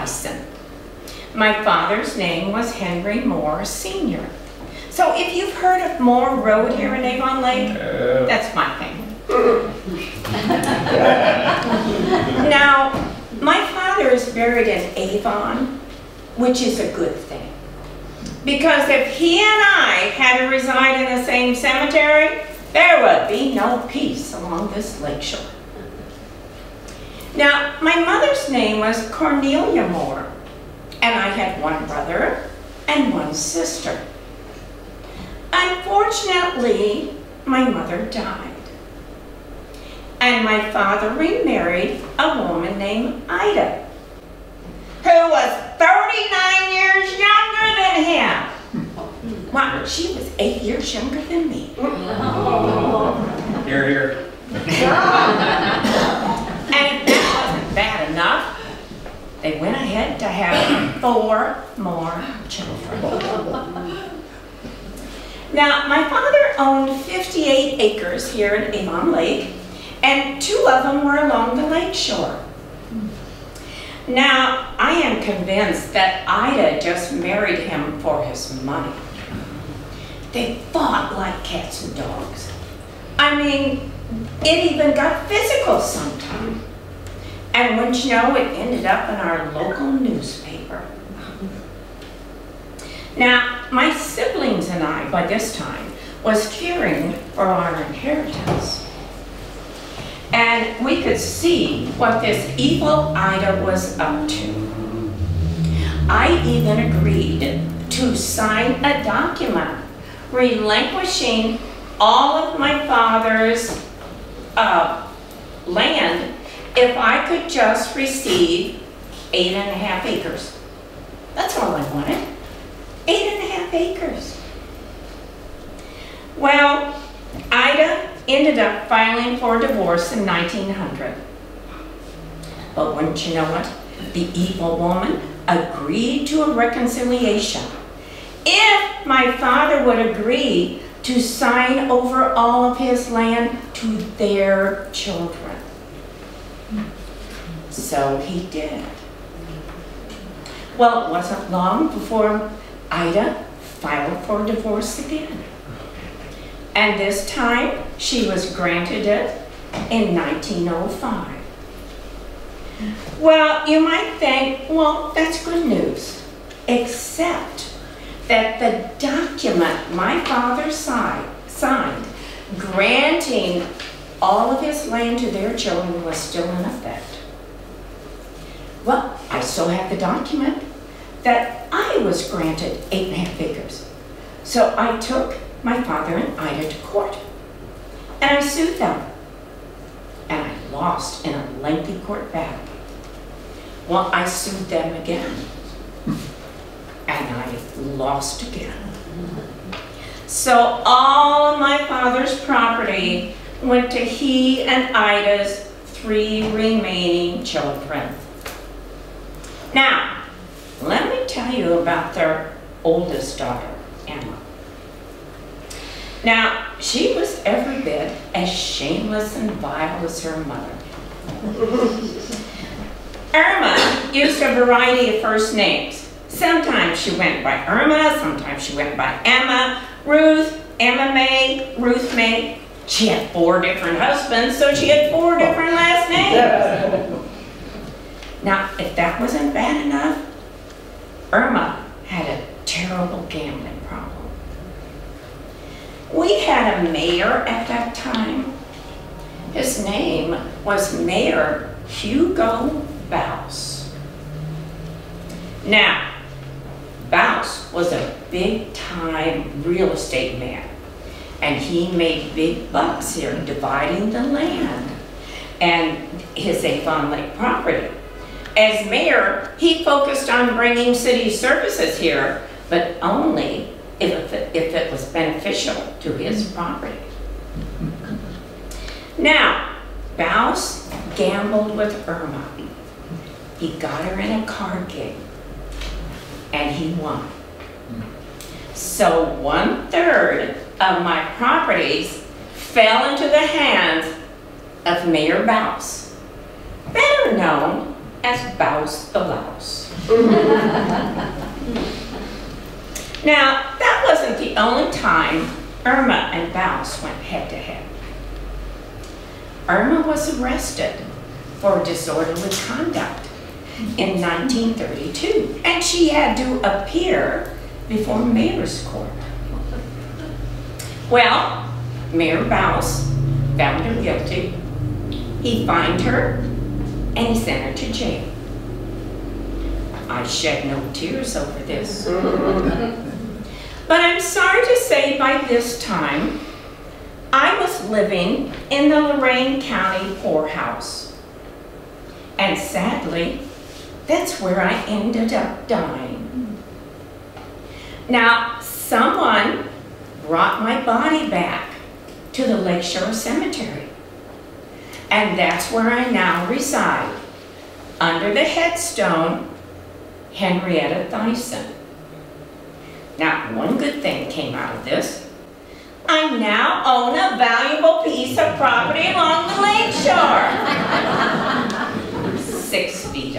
bison. My father's name was Henry Moore Sr. So if you've heard of Moore Road here in Avon Lake, that's my thing. Now, my father is buried in Avon, which is a good thing. Because if he and I had to reside in the same cemetery, there would be no peace along this lakeshore. Now, my mother's name was Cornelia Moore, and I had one brother and one sister. Unfortunately, my mother died. And my father remarried a woman named Ida, who was 39 years younger than him. Wow, she was 8 years younger than me. Here, here. And if that wasn't bad enough, they went ahead to have 4 more children. Now, my father owned 58 acres here in Avon Lake, and 2 of them were along the lake shore. Now, I am convinced that Ida just married him for his money. They fought like cats and dogs. I mean, it even got physical sometime. And wouldn't you know, it ended up in our local newspaper. Now, my siblings and I, by this time, was fearing for our inheritance. And we could see what this evil Ida was up to. I even agreed to sign a document relinquishing all of my father's land if I could just receive 8.5 acres. That's all I wanted. 8.5 acres. Well, Ida ended up filing for divorce in 1900. But wouldn't you know what? The evil woman agreed to a reconciliation if my father would agree to sign over all of his land to their children. So he did. Well, it wasn't long before Ida filed for divorce again. And this time, she was granted it in 1905. Well, you might think, well, that's good news, except that the document my father signed granting all of his land to their children was still in effect. Well, I still have the document that I was granted 8.5 acres. So I took my father and Ida to court, and I sued them. And I lost in a lengthy court battle. Well, I sued them again, and I lost again. So all of my father's property went to he and Ida's 3 remaining children. Now, let me tell you about their oldest daughter, Emma. Now, she was every bit as shameless and vile as her mother. Irma used a variety of first names. Sometimes she went by Irma, sometimes she went by Emma, Ruth, Emma May, Ruth May. She had 4 different husbands, so she had 4 different last names. Now, if that wasn't bad enough, Irma had a terrible gambling problem. We had a mayor at that time. His name was Mayor Hugo Bouse. Now, Bouse was a big-time real estate man, and he made big bucks here dividing the land and his Avon Lake property. As mayor, he focused on bringing city services here, but only if it was beneficial to his property. Now, Bouse gambled with Irma. He got her in a card game, and he won. So 1/3 of my properties fell into the hands of Mayor Bouse, better known as Bouse the Louse. Now, that wasn't the only time Irma and Bouse went head-to-head. Irma was arrested for disorderly conduct in 1932, and she had to appear before Mayor's Court. Well, Mayor Bouse found her guilty. He fined her, and he sent her to jail. I shed no tears over this. But I'm sorry to say by this time, I was living in the Lorain County poorhouse. And sadly, that's where I ended up dying. Now, someone brought my body back to the Lakeshore Cemetery. And that's where I now reside, under the headstone, Henrietta Thyssen. Now, one good thing came out of this. I now own a valuable piece of property along the lakeshore. 6 feet